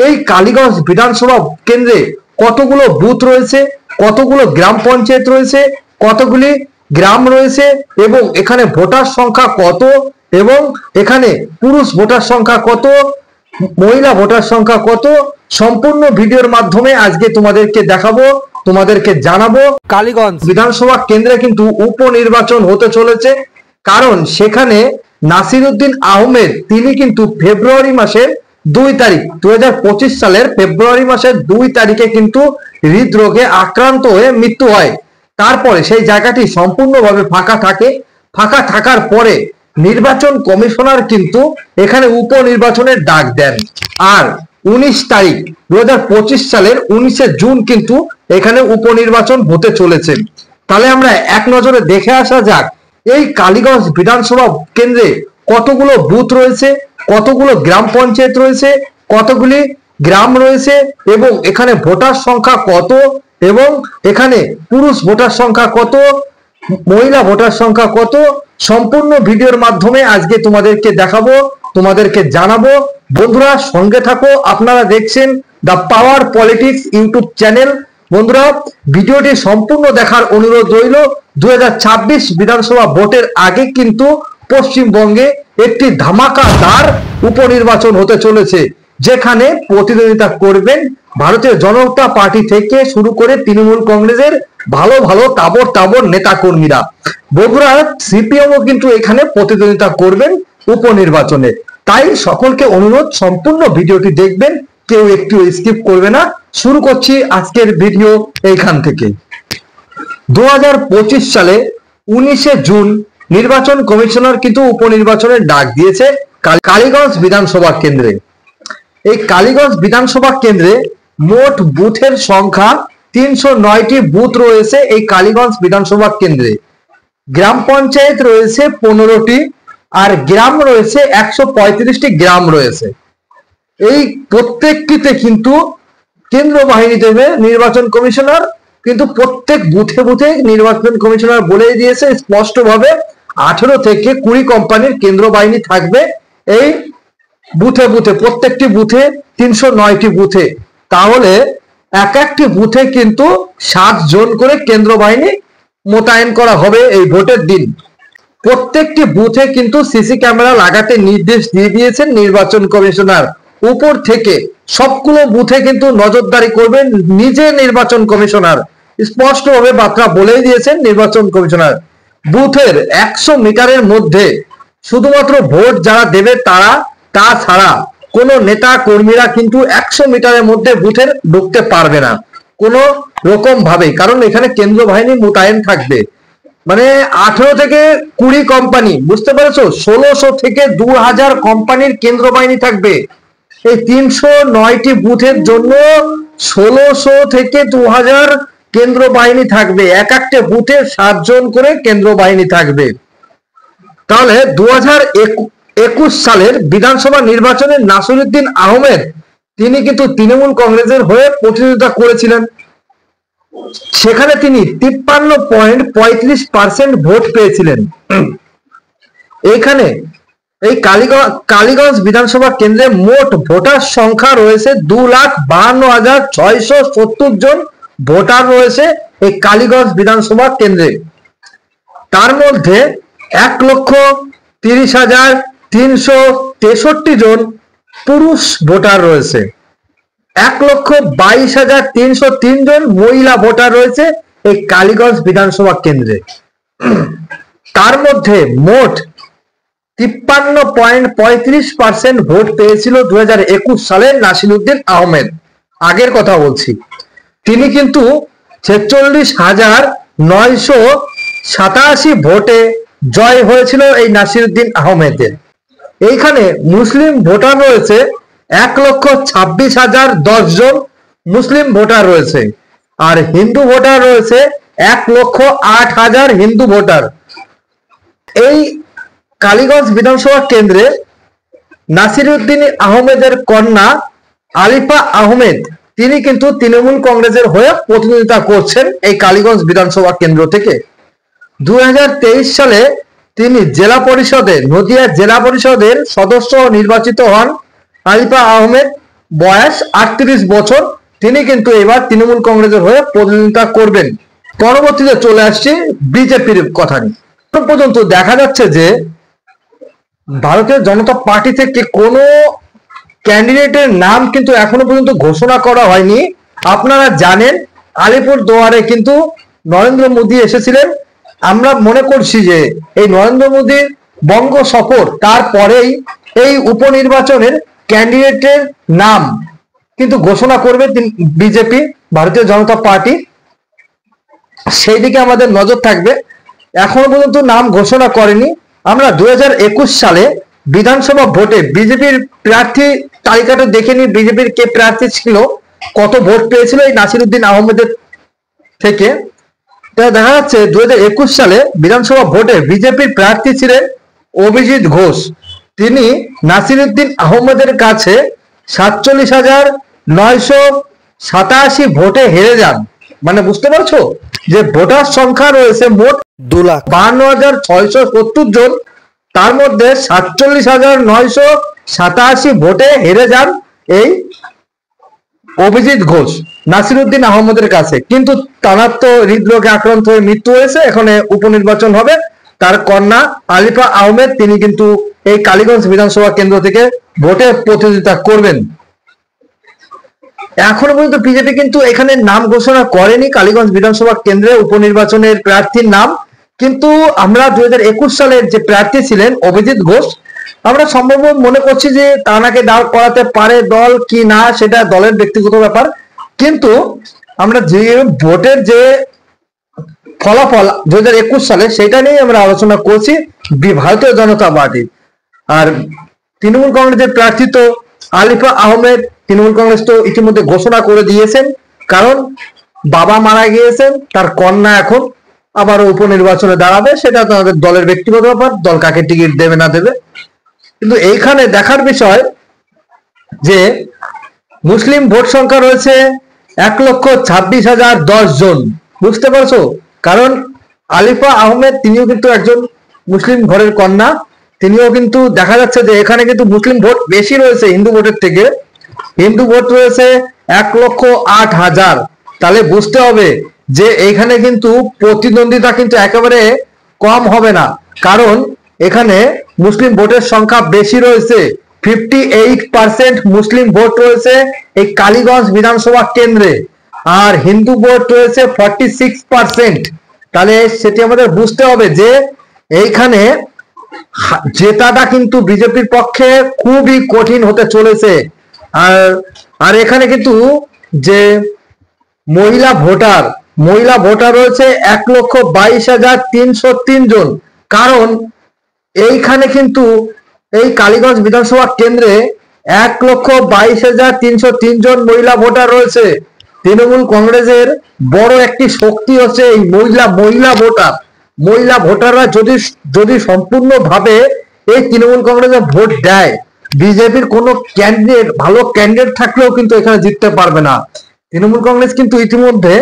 এই কালীগঞ্জ বিধানসভা কেন্দ্রে কতগুলো বুথ রয়েছে, কতগুলো গ্রাম পঞ্চায়েত রয়েছে, কতগুলি গ্রাম রয়েছে এবং এখানে ভোটার সংখ্যা কত এবং এখানে পুরুষ ভোটার সংখ্যা কত, মহিলা ভোটার সংখ্যা কত, সম্পূর্ণ ভিডিওর মাধ্যমে আজকে তোমাদেরকে দেখাবো, তোমাদেরকে জানাবো। কালীগঞ্জ বিধানসভা কেন্দ্রে কিন্তু উপনির্বাচন হতে চলেছে, কারণ সেখানে নাসিরউদ্দিন আহমেদ তিনি কিন্তু ফেব্রুয়ারি মাসের 2 তারিখ 2025 সালের ফেব্রুয়ারি মাসের 2 তারিখে কিন্তু হৃদরোগে আক্রান্ত হয়ে মৃত্যু হয়। তারপরে সেই জায়গাটি সম্পূর্ণভাবে ফাঁকা থাকে। ফাঁকা থাকার পরে নির্বাচন কমিশনার কিন্তু এখানে উপনির্বাচনের ডাক দেন। আর 19 তারিখ 2025 সালের 19শে জুন কিন্তু এখানে উপনির্বাচন হতে চলেছে। তাহলে আমরা এক নজরে দেখে আসা যাক এই কালীগঞ্জ বিধানসভা কেন্দ্রে কতগুলো বুথ রয়েছে, কতগুলো গ্রাম পঞ্চায়েত রয়েছে, কতগুলি গ্রাম রয়েছে এবং এখানে ভোটার সংখ্যা কত এবং এখানে পুরুষ ভোটার সংখ্যা কত, মহিলা ভোটার সংখ্যা কত, সম্পূর্ণ ভিডিওর মাধ্যমে আজকে তোমাদেরকে দেখাবো, তোমাদেরকে জানাবো। বন্ধুরা সঙ্গে থাকো, আপনারা দেখছেন the power politics YouTube channel. বন্ধুরা ভিডিওটি সম্পূর্ণ দেখার অনুরোধ রইল। 2026 বিধানসভা ভোটের আগে কিন্তু পশ্চিমবঙ্গে একটি ধামাকাদার উপনির্বাচন হতে চলেছে, যেখানে প্রতিদ্বন্দ্বিতা করবেন ভারতীয় জনতা পার্টি থেকে শুরু করে তৃণমূল কংগ্রেসের ভালো ভালো তাবড় নেতা কর্মীরা। বগুড়া সিপিএমও কিন্তু এখানে প্রতিদ্বন্দ্বিতা করবেন উপনির্বাচনে। তাই সকলকে অনুরোধ সম্পূর্ণ ভিডিওটি দেখবেন, কেউ একটু স্কিপ করবে না। শুরু করছি আজকের ভিডিও এইখান থেকে। 2025 সালে 19শে জুন নির্বাচন কমিশনার কিন্তু উপনির্বাচনের ডাক দিয়েছে কালীগঞ্জ বিধানসভা কেন্দ্রে। এই কালীগঞ্জ বিধানসভা কেন্দ্রে মোট বুথের সংখ্যা 309টি বুথ রয়েছে এই কালীগঞ্জ বিধানসভা কেন্দ্রে। গ্রাম পঞ্চায়েত রয়েছে 15টি আর গ্রাম রয়েছে 135টি গ্রাম রয়েছে। এই প্রত্যেকটিতে কিন্তু কেন্দ্র বাহিনী দেবে নির্বাচন কমিশনার, কিন্তু প্রত্যেক বুথে বুথে নির্বাচন কমিশনার বলেই দিয়েছে স্পষ্টভাবে 18 থেকে 20 কোম্পানির কেন্দ্র বাহিনী থাকবে এই বুথে বুথে, প্রত্যেকটি বুথে 309টি বুথে। তাহলে এক একটি বুথে কিন্তু 7 জন করে কেন্দ্র বাহিনী মোতায়েন করা হবে এই ভোটের দিন। প্রত্যেকটি বুথে কিন্তু সিসি ক্যামেরা লাগাতে নির্দেশ দিয়ে দিয়েছেন নির্বাচন কমিশনার। উপর থেকে সবগুলো বুথে কিন্তু নজরদারি করবেন নিজে নির্বাচন কমিশনার, স্পষ্টভাবে বার্তা বলেই দিয়েছেন নির্বাচন কমিশনার। বুথের 100 মিটারের মধ্যে শুধুমাত্র ভোট যারা দেবে তারা, তাছাড়া কোনো নেতা কর্মীরা কিন্তু 100 মিটারের মধ্যে বুথে ঢুকতে পারবে না কোনো রকম ভাবে, কারণ এখানে কেন্দ্র বাহিনী মোতায়েন থাকবে। মানে 18 থেকে 20 কোম্পানি, বুঝতে পেরেছো, 1600 থেকে 2000 কোম্পানির কেন্দ্র বাহিনী থাকবে এই 309টি বুথের জন্য। 1600 থেকে 2000 কেন্দ্র বাহিনী থাকবে, এক একটা বুথে 7 জন করে কেন্দ্র বাহিনী থাকবে। তাহলে 2021 সালের বিধানসভা নির্বাচনে নাসিরউদ্দিন আহমেদ তিনি কিন্তু তৃণমূল কংগ্রেসের হয়ে প্রতিদ্বন্দ্বিতা করেছিলেন। সেখানে তিনি 53.35% ভোট পেয়েছিলেন। এখানে এই কালীগঞ্জ বিধানসভা কেন্দ্রে মোট ভোটার সংখ্যা রয়েছে 2,52,670 জন ভোটার রয়েছে এই কালীগঞ্জ বিধানসভা কেন্দ্রে। তার মধ্যে 1,30,363 জন পুরুষ ভোটার রয়েছে, 1,22,303 জন মহিলা ভোটার রয়েছে এই কালীগঞ্জ বিধানসভা কেন্দ্রে। তার মধ্যে মোট 53.35% ভোট পেয়েছিল 2021 সালের নাসিরউদ্দিন আহমেদ। আগের কথা বলছি, তিনি কিন্তু 46,987 ভোটে জয় হয়েছিল এই নাসিরউদ্দিন আহমেদের। এইখানে মুসলিম ভোটার রয়েছে 1,26,010 জন মুসলিম ভোটার রয়েছে, আর হিন্দু ভোটার রয়েছে 1,08,000 হিন্দু ভোটার। এই কালীগঞ্জ বিধানসভা কেন্দ্রে নাসিরউদ্দিন আহমেদের কন্যা আলিফা আহমেদ তিনি কিন্তু তৃণমূল কংগ্রেসের হয়ে প্রতিদ্বন্দ্বিতা করছেন এই কালীগঞ্জ বিধানসভা কেন্দ্র থেকে। 2023 সালে তিনি জেলা পরিষদে, নদিয়া জেলা পরিষদের সদস্য নির্বাচিত হন আলিফা আহমেদ। বয়স 38 বছর, তিনি কিন্তু এবার তৃণমূল কংগ্রেসের হয়ে প্রতিদ্বন্দ্বিতা করবেন। পরবর্তীতে চলে আসছে বিজেপির কথা নিয়ে। এখন পর্যন্ত দেখা যাচ্ছে যে ভারতীয় জনতা পার্টি থেকে কোনো ক্যান্ডিডেটের নাম কিন্তু এখনো পর্যন্ত ঘোষণা করা হয়নি। আপনারা জানেন আলিপুরদুয়ারে কিন্তু নরেন্দ্র মোদী এসেছিলেন। আমরা মনে করছি যে এই নরেন্দ্র মোদীর বঙ্গ সফর, তারপরেই এই উপনির্বাচনের ক্যান্ডিডেটের নাম কিন্তু ঘোষণা করবে বিজেপি, ভারতীয় জনতা পার্টি। সেই দিকে আমাদের নজর থাকবে। এখনো পর্যন্ত নাম ঘোষণা করেনি। আমরা 2021 সালে বিধানসভা ভোটে বিজেপির প্রার্থী তালিকাটা দেখে নিই, বিজেপির কে প্রার্থী ছিল, কত ভোট পেয়েছিল এই নাসিরউদ্দিন আহমেদের থেকে। দেখা যাচ্ছে 2021 সালে বিধানসভা ভোটে বিজেপির প্রার্থী ছিলেন অভিজিৎ ঘোষ। তিনি নাসিরউদ্দিন আহমেদের কাছে 47,987 ভোটে হেরে যান। মানে বুঝতে পারছো যে ভোটার সংখ্যা রয়েছে মোট 2,52,670 জন, তার মধ্যে 47,987 ভোটে হেরে যান এই অভিজিৎ ঘোষ নাসিরউদ্দিন আহমেদের কাছে। কিন্তু তার তো হৃদরোগে আক্রান্ত হয়ে মৃত্যু হয়েছে। এখানে উপনির্বাচন হবে। তার কন্যা আলিফা আহমেদ, তিনি কিন্তু এই কালীগঞ্জ বিধানসভা কেন্দ্র থেকে ভোটে প্রতিদ্বন্দ্বিতা করবেন। এখনো পর্যন্ত বিজেপি কিন্তু এখানে নাম ঘোষণা করেনি কালীগঞ্জ বিধানসভা কেন্দ্রে উপনির্বাচনের প্রার্থীর নাম। কিন্তু আমরা 2021 সালের যে প্রার্থী ছিলেন অভিজিৎ ঘোষ, আমরা সম্ভব মনে করছি যে তানাকে দাঁড় করাতে পারে দল কি না, সেটা দলের ব্যক্তিগত ব্যাপার। কিন্তু আমরা যে ভোটের যে ফলাফল 2021 সালে, সেটা নিয়ে আমরা আলোচনা করছি ভারতীয় জনতা পার্টি। আর তৃণমূল কংগ্রেসের প্রার্থী তো আলিফা আহমেদ, তৃণমূল কংগ্রেস তো ইতিমধ্যে ঘোষণা করে দিয়েছেন, কারণ বাবা মারা গিয়েছেন, তার কন্যা এখন আবার উপনির্বাচনে দাঁড়াবে। সেটা তাদের দলের ব্যক্তিগত ব্যাপার, দল কাকে টিকিট দেবে না দেবে। কিন্তু এইখানে দেখার বিষয় যে মুসলিম ভোট সংখ্যা রয়েছে 1,26,010 জন। বুঝতে পারছো? কারণ আলিফা আহমেদ তিনিও কিন্তু একজন মুসলিম ঘরের কন্যা। তিনিও কিন্তু দেখা যাচ্ছে যে এখানে কিন্তু মুসলিম ভোট বেশি রয়েছে হিন্দু ভোটের থেকে। হিন্দু ভোট রয়েছে 1,08,000। তাহলে বুঝতে হবে যে এইখানে কিন্তু প্রতিদ্বন্দ্বিতা কিন্তু একেবারে কম হবে না, কারণ এখানে মুসলিম ভোটের সংখ্যা বেশি রয়েছে। 58% মুসলিম ভোট রয়েছে এই কালীগঞ্জ বিধানসভা কেন্দ্রে, আর হিন্দু ভোট রয়েছে 46%। তাহলে সেটি আমাদের বুঝতে হবে যে এইখানে জেতাটা কিন্তু বিজেপির পক্ষে খুবই কঠিন হতে চলেছে। আর এখানে কিন্তু যে মহিলা ভোটার রয়েছে 1,22,303 জন। কারণ এইখানে কিন্তু এই কালীগঞ্জ বিধানসভা কেন্দ্রে 1,22,303 জন মহিলা ভোটার রয়েছে। তৃণমূল কংগ্রেসের বড় একটি শক্তি হচ্ছে এই মহিলা ভোটার। মহিলা ভোটাররা যদি সম্পূর্ণভাবে এই তৃণমূল কংগ্রেসে ভোট দেয়, বিজেপির কোনো ক্যান্ডিডেট, ভালো ক্যান্ডিডেট থাকলেও কিন্তু এখানে জিততে পারবে না। তৃণমূল কংগ্রেস কিন্তু ইতিমধ্যে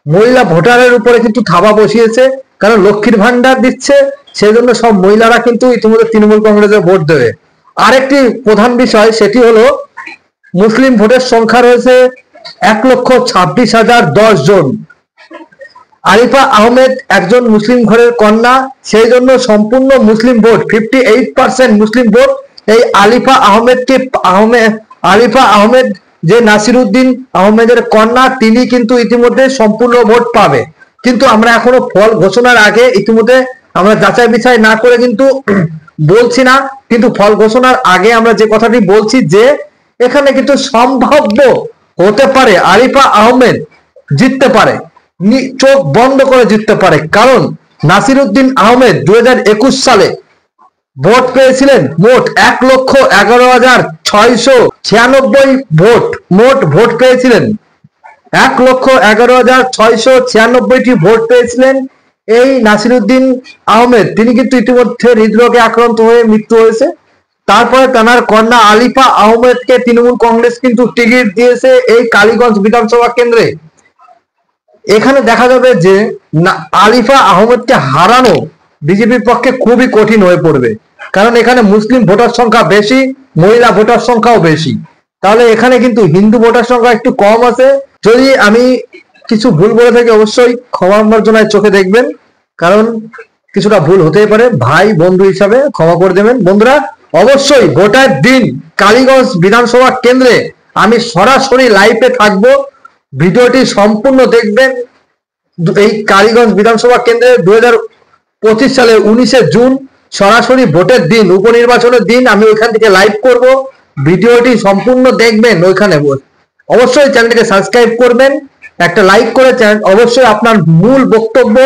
মহিলা ভোটারের উপরে কিন্তু থাবা বসিয়েছে, কারণ লক্ষ্মীর ভান্ডার দিচ্ছে, সেই জন্য সব মহিলারা কিন্তু ইতিমধ্যে তৃণমূল কংগ্রেসে ভোট দেবে। আরেকটি প্রধান বিষয়, সেটি হলো মুসলিম ভোটের সংখ্যা রয়েছে 1,26,010 জন। আলিফা আহমেদ একজন মুসলিম ঘরের কন্যা, সেই জন্য সম্পূর্ণ মুসলিম ভোট 58% মুসলিম ভোট এই আলিফা আহমেদ যে নাসিরউদ্দিন আহমেদের কন্যা, তিনি কিন্তু ইতিমধ্যে সম্পূর্ণ ভোট পাবে। কিন্তু আমরা এখনো ফল ঘোষণার আগে ইতিমধ্যে আমরা যাচাই বিছাই না করে কিন্তু বলছি না, কিন্তু ফল ঘোষণার আগে আমরা যে কথাটি বলছি যে এখানে কিন্তু সম্ভাব্য হতে পারে আলিফা আহমেদ জিততে পারে, চোখ বন্ধ করে জিততে পারে। কারণ নাসিরউদ্দিন আহমেদ 2021 সালে ভোট পেয়েছিলেন মোট 1,11,696 ভোট, মোট ভোট পেয়েছিলেন 1,11,696টি ভোট পেয়েছিলেন এই নাসিরউদ্দিন আহমেদ। তিনি কিন্তু ইতিমধ্যে হৃদরোগে আক্রান্ত হয়ে মৃত্যু হয়েছে। তারপরে তার কন্যা আলিফা আহমেদকে তৃণমূল কংগ্রেস কিন্তু টিকিট দিয়েছে এই কালীগঞ্জ বিধানসভা কেন্দ্রে। এখানে দেখা যাবে যে আলিফা আহমেদকে হারানো বিজেপির পক্ষে খুবই কঠিন হয়ে পড়বে, কারণ এখানে মুসলিম ভোটার সংখ্যা বেশি, মহিলা ভোটার সংখ্যাও বেশি। তাহলে এখানে কিন্তু হিন্দু ভোটার সংখ্যা একটু কম আছে। যদি আমি কিছু ভুল বলে থাকি অবশ্যই ক্ষমা মার্জনায় চোখে দেখবেন, কারণ কিছুটা ভুল হতেই পারে, ভাই বন্ধু হিসাবে ক্ষমা করে দেবেন। বন্ধুরা অবশ্যই ভোটের দিন কালীগঞ্জ বিধানসভা কেন্দ্রে আমি সরাসরি লাইভে থাকবো, ভিডিওটি সম্পূর্ণ দেখবেন। এই কালীগঞ্জ বিধানসভা কেন্দ্রে 2025 সালে 19শে জুন সরাসরি ভোটের দিন, উপনির্বাচনের দিন আমি ওইখান থেকে লাইভ করব, ভিডিওটি সম্পূর্ণ দেখবেন। ওইখানে অবশ্যই চ্যানেলটিকে সাবস্ক্রাইব করবেন, একটা লাইক করে অবশ্যই আপনার মূল বক্তব্য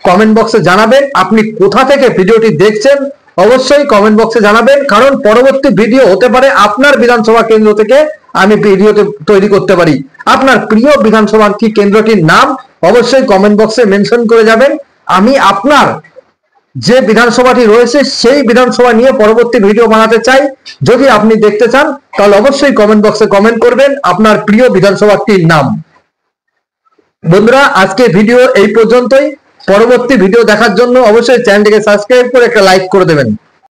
কমেন্ট বক্সে জানাবেন। আপনি কোথা থেকে ভিডিওটি দেখছেন অবশ্যই কমেন্ট বক্সে জানাবেন, কারণ পরবর্তী ভিডিও হতে পারে আপনার বিধানসভা কেন্দ্র থেকে আমি ভিডিও তৈরি করতে পারি। আপনার প্রিয় বিধানসভা কি কেন্দ্রটির নাম অবশ্যই কমেন্ট বক্সে মেনশন করে যাবেন। আমি আপনার যে বিধানসভাটি রয়েছে সেই বিধানসভা নিয়ে পরবর্তী ভিডিও বানাতে চাই। যদি আপনি দেখতে চান তাহলে অবশ্যই কমেন্ট বক্সে কমেন্ট করবেন আপনার প্রিয় বিধানসভাটির নাম। বন্ধুরা আজকে ভিডিও এই পর্যন্তই। পরবর্তী ভিডিও দেখার জন্য অবশ্যই চ্যানেলটিকে সাবস্ক্রাইব করে একটা লাইক করে দেবেন।